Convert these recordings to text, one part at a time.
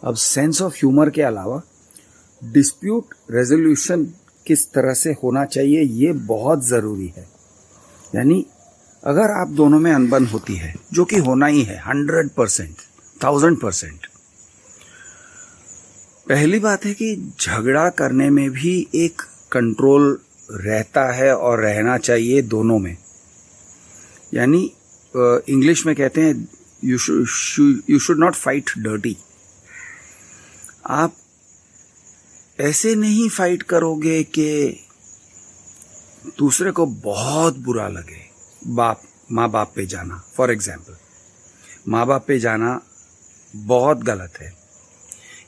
अब sense of humour के अलावा डिस्प्यूट रेजोल्यूशन किस तरह से होना चाहिए ये बहुत ज़रूरी है। यानी अगर आप दोनों में अनबन होती है, जो कि होना ही है 100%, 1000%, पहली बात है कि झगड़ा करने में भी एक कंट्रोल रहता है और रहना चाहिए दोनों में। यानी इंग्लिश में कहते हैं you should not fight dirty. आप ऐसे नहीं फाइट करोगे कि दूसरे को बहुत बुरा लगे। माँ बाप पे जाना, फॉर एग्जाम्पल, माँ बाप पे जाना बहुत गलत है।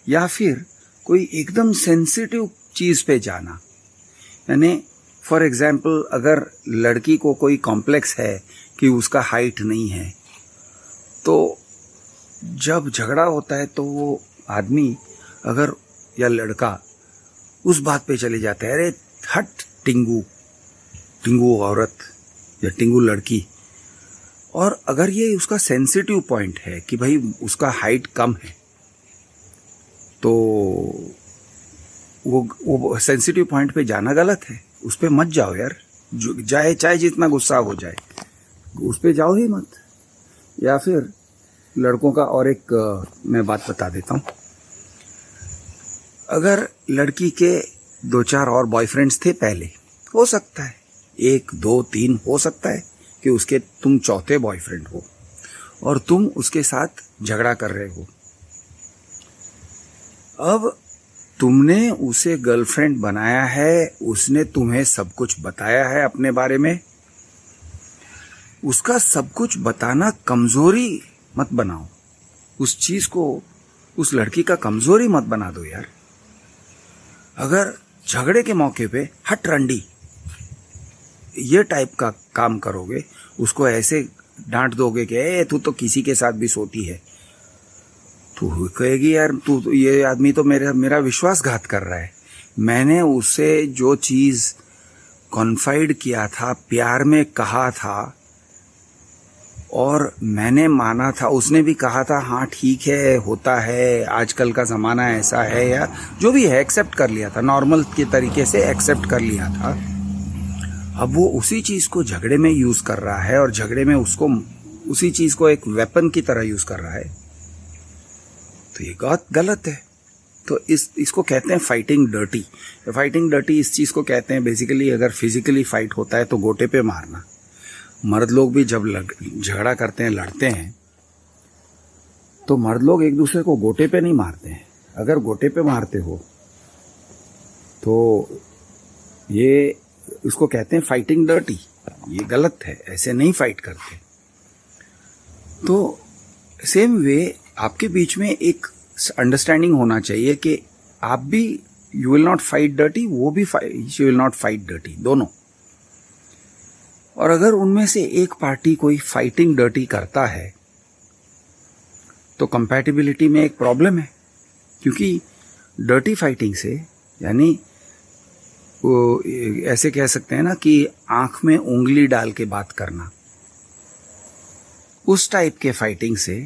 या फिर कोई एकदम सेंसिटिव चीज़ पे जाना, यानी फॉर एग्जाम्पल अगर लड़की को कोई कॉम्प्लेक्स है कि उसका हाइट नहीं है, तो जब झगड़ा होता है तो वो आदमी अगर या लड़का उस बात पे चले जाता है, अरे हट टिंगू औरत या टिंगू लड़की। और अगर ये उसका सेंसिटिव पॉइंट है कि भाई उसका हाइट कम है, तो वो सेंसिटिव पॉइंट पे जाना गलत है। उस पे मत जाओ यार, चाहे जितना गुस्सा हो जाए उस पे जाओ ही मत। या फिर लड़कों का और एक मैं बात बता देता हूँ। अगर लड़की के 2-4 और बॉयफ्रेंड्स थे पहले, हो सकता है 1, 2, 3, हो सकता है कि उसके तुम चौथे बॉयफ्रेंड हो और तुम उसके साथ झगड़ा कर रहे हो। अब तुमने उसे गर्लफ्रेंड बनाया है, उसने तुम्हें सब कुछ बताया है अपने बारे में। उसका सब कुछ बताना कमजोरी मत बनाओ। उस चीज को, उस लड़की का कमजोरी मत बना दो यार। अगर झगड़े के मौके पे हट रंडी ये टाइप का काम करोगे, उसको ऐसे डांट दोगे कि ए तू तो किसी के साथ भी सोती है, तो कहेगी यार तू ये आदमी तो मेरा विश्वासघात कर रहा है। मैंने उसे जो चीज कॉन्फाइड किया था, प्यार में कहा था और मैंने माना था, उसने भी कहा था हाँ ठीक है, होता है, आजकल का ज़माना ऐसा है, या जो भी है एक्सेप्ट कर लिया था, नॉर्मल के तरीके से एक्सेप्ट कर लिया था। अब वो उसी चीज़ को झगड़े में यूज़ कर रहा है और झगड़े में उसको उसी चीज़ को एक वेपन की तरह यूज़ कर रहा है, तो ये बहुत गलत है। तो इसको कहते हैं फाइटिंग डर्टी। फाइटिंग डर्टी इस चीज़ को कहते हैं बेसिकली, अगर फिजिकली फाइट होता है तो गोटे पे मारना। मर्द लोग भी जब झगड़ा करते हैं, लड़ते हैं, तो मर्द लोग एक दूसरे को गोटे पे नहीं मारते हैं। अगर गोटे पे मारते हो तो ये इसको कहते हैं फाइटिंग डर्टी। ये गलत है, ऐसे नहीं फाइट करते। तो सेम वे आपके बीच में एक अंडरस्टैंडिंग होना चाहिए कि आप भी you will not fight dirty, वो भी you will not fight dirty, दोनों। और अगर उनमें से एक पार्टी कोई फाइटिंग डर्टी करता है तो कंपैटिबिलिटी में एक प्रॉब्लम है, क्योंकि डर्टी फाइटिंग से, यानी ऐसे कह सकते हैं ना कि आंख में उंगली डाल के बात करना, उस टाइप के फाइटिंग से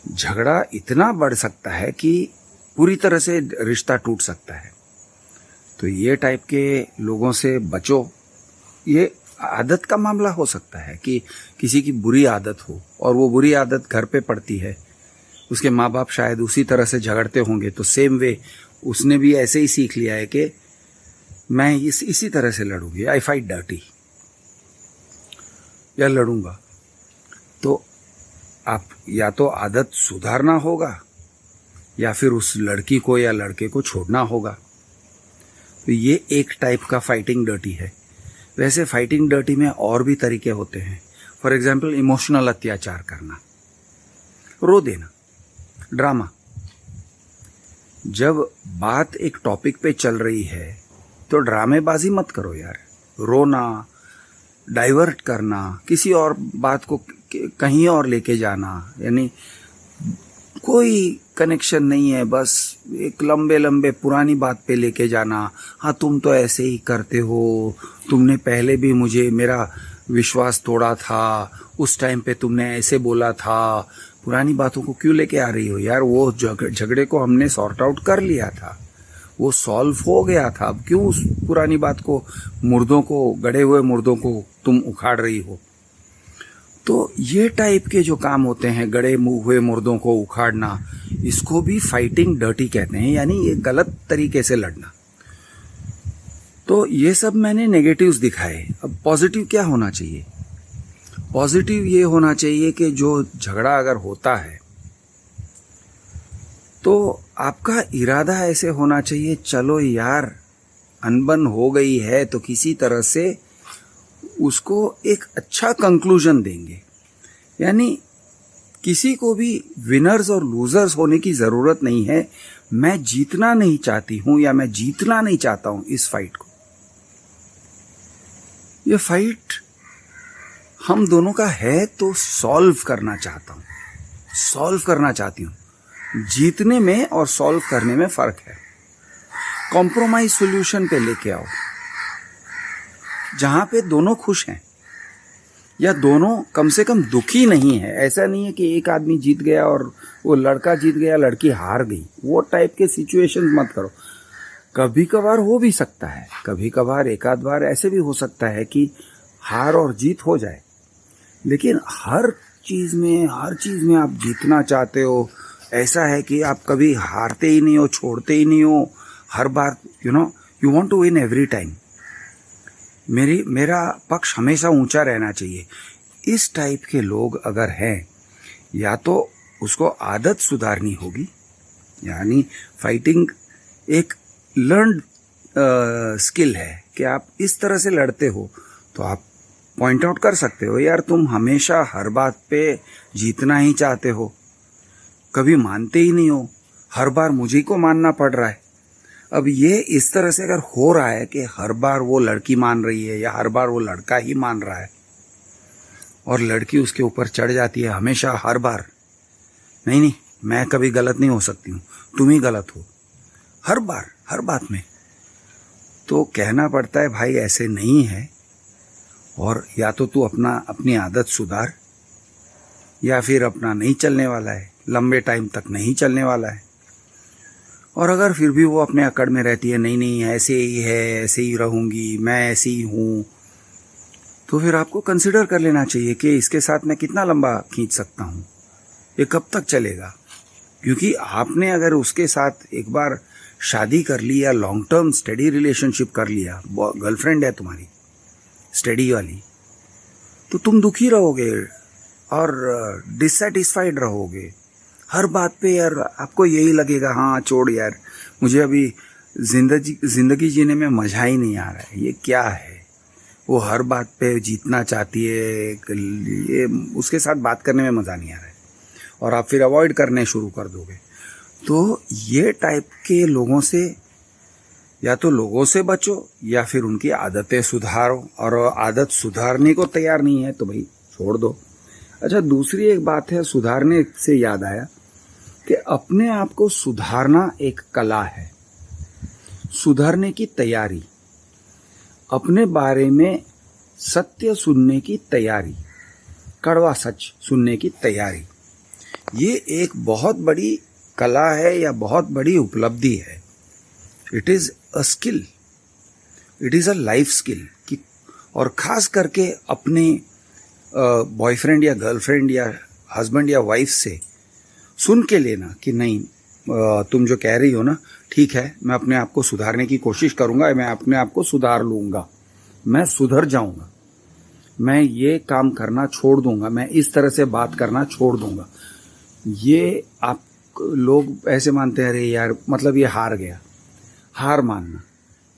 झगड़ा इतना बढ़ सकता है कि पूरी तरह से रिश्ता टूट सकता है। तो ये टाइप के लोगों से बचो। ये आदत का मामला हो सकता है कि किसी की बुरी आदत हो और वो बुरी आदत घर पे पड़ती है, उसके माँ बाप शायद उसी तरह से झगड़ते होंगे, तो सेम वे उसने भी ऐसे ही सीख लिया है कि मैं इसी तरह से लड़ूंगी, आई फाइट डर्टी, या लड़ूंगा। तो आप या तो आदत सुधारना होगा या फिर उस लड़की को या लड़के को छोड़ना होगा। तो ये एक टाइप का फाइटिंग डर्टी है। वैसे फाइटिंग डर्टी में और भी तरीके होते हैं। फॉर एग्जाम्पल इमोशनल अत्याचार करना, रो देना, ड्रामा। जब बात एक टॉपिक पे चल रही है तो ड्रामेबाजी मत करो यार। रोना, डाइवर्ट करना, किसी और बात को कहीं और लेके जाना, यानी कोई कनेक्शन नहीं है, बस एक लंबे लंबे पुरानी बात पे लेके जाना। हाँ तुम तो ऐसे ही करते हो, तुमने पहले भी मेरा विश्वास तोड़ा था, उस टाइम पे तुमने ऐसे बोला था, पुरानी बातों को क्यों लेके आ रही हो यार? वो झगड़े को हमने सॉर्ट आउट कर लिया था, वो सॉल्व हो गया था। अब क्यों उस पुरानी बात को, मुर्दों को, गड़े हुए मुर्दों को तुम उखाड़ रही हो? तो ये टाइप के जो काम होते हैं, गड़े हुए मुर्दों को उखाड़ना, इसको भी फाइटिंग डर्टी कहते हैं, यानी ये गलत तरीके से लड़ना। तो ये सब मैंने नेगेटिव्स दिखाए। अब पॉजिटिव क्या होना चाहिए? पॉजिटिव ये होना चाहिए कि जो झगड़ा अगर होता है तो आपका इरादा ऐसे होना चाहिए, चलो यार अनबन हो गई है तो किसी तरह से उसको एक अच्छा कंक्लूजन देंगे। यानी किसी को भी विनर्स और लूजर्स होने की जरूरत नहीं है। मैं जीतना नहीं चाहती हूं या मैं जीतना नहीं चाहता हूं इस फाइट को। ये फाइट हम दोनों का है तो सॉल्व करना चाहता हूं, सॉल्व करना चाहती हूं। जीतने में और सॉल्व करने में फर्क है। कॉम्प्रोमाइज सॉल्यूशन पे लेके आओ जहां पे दोनों खुश हैं या दोनों कम से कम दुखी नहीं है। ऐसा नहीं है कि एक आदमी जीत गया और वो लड़का जीत गया, लड़की हार गई। वो टाइप के सिचुएशन मत करो। कभी कभार हो भी सकता है, कभी कभार एक आध बार ऐसे भी हो सकता है कि हार और जीत हो जाए, लेकिन हर चीज में आप जीतना चाहते हो। ऐसा है कि आप कभी हारते ही नहीं हो, छोड़ते ही नहीं हो। हर बार you want to win every time. मेरा पक्ष हमेशा ऊंचा रहना चाहिए। इस टाइप के लोग अगर हैं, या तो उसको आदत सुधारनी होगी, यानी फाइटिंग एक लर्न स्किल है कि आप इस तरह से लड़ते हो। तो आप पॉइंट आउट कर सकते हो, यार तुम हमेशा हर बात पे जीतना ही चाहते हो, कभी मानते ही नहीं हो, हर बार मुझे को मानना पड़ रहा है। अब ये इस तरह से अगर हो रहा है कि हर बार वो लड़की मान रही है या हर बार वो लड़का ही मान रहा है और लड़की उसके ऊपर चढ़ जाती है हमेशा हर बार, नहीं मैं कभी गलत नहीं हो सकती हूँ, तुम ही गलत हो हर बार हर बात में, तो कहना पड़ता है भाई ऐसे नहीं है। और या तो तू अपनी आदत सुधार, या फिर अपना नहीं चलने वाला है, लंबे टाइम तक नहीं चलने वाला है। और अगर फिर भी वो अपने अकड़ में रहती है, नहीं ऐसे ही है, ऐसे ही रहूंगी, मैं ऐसी ही हूं, तो फिर आपको कंसिडर कर लेना चाहिए कि इसके साथ मैं कितना लंबा खींच सकता हूं, ये कब तक चलेगा। क्योंकि आपने अगर उसके साथ एक बार शादी कर ली या लॉन्ग टर्म स्टडी रिलेशनशिप कर लिया, गर्लफ्रेंड है तुम्हारी स्टडी वाली, तो तुम दुखी रहोगे और डिससेटिस्फाइड रहोगे हर बात पे। यार आपको यही लगेगा, हाँ छोड़ यार, मुझे अभी जिंदगी जीने में मजा ही नहीं आ रहा है, ये क्या है। वो हर बात पे जीतना चाहती है, ये उसके साथ बात करने में मजा नहीं आ रहा है, और आप फिर अवॉइड करने शुरू कर दोगे। तो ये टाइप के लोगों से या तो लोगों से बचो या फिर उनकी आदतें सुधारो। और आदत सुधारने को तैयार नहीं है तो भाई छोड़ दो। अच्छा, दूसरी एक बात है, सुधारने से याद आया कि अपने आप को सुधारना एक कला है। सुधारने की तैयारी, अपने बारे में सत्य सुनने की तैयारी, कड़वा सच सुनने की तैयारी, ये एक बहुत बड़ी कला है या बहुत बड़ी उपलब्धि है। It is a skill, it is a life skill. और खास करके अपने बॉयफ्रेंड या गर्लफ्रेंड या हस्बैंड या वाइफ से सुन के लेना कि नहीं, तुम जो कह रही हो ना ठीक है, मैं अपने आप को सुधारने की कोशिश करूंगा, मैं अपने आप को सुधार लूंगा, मैं सुधर जाऊंगा, मैं ये काम करना छोड़ दूंगा, मैं इस तरह से बात करना छोड़ दूंगा। ये आप लोग ऐसे मानते हैं, अरे यार मतलब ये हार गया। हार मानना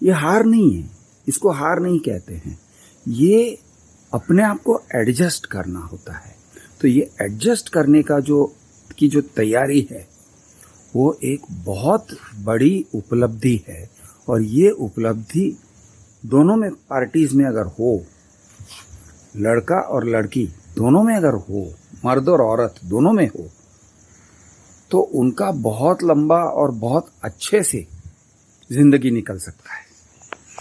ये हार नहीं है, इसको हार नहीं कहते हैं, ये अपने आप को एडजस्ट करना होता है। तो ये एडजस्ट करने का जो तैयारी है वो एक बहुत बड़ी उपलब्धि है। और ये उपलब्धि दोनों में पार्टीज में अगर हो, लड़का और लड़की दोनों में अगर हो, मर्द और औरत दोनों में हो, तो उनका बहुत लंबा और बहुत अच्छे से जिंदगी निकल सकता है।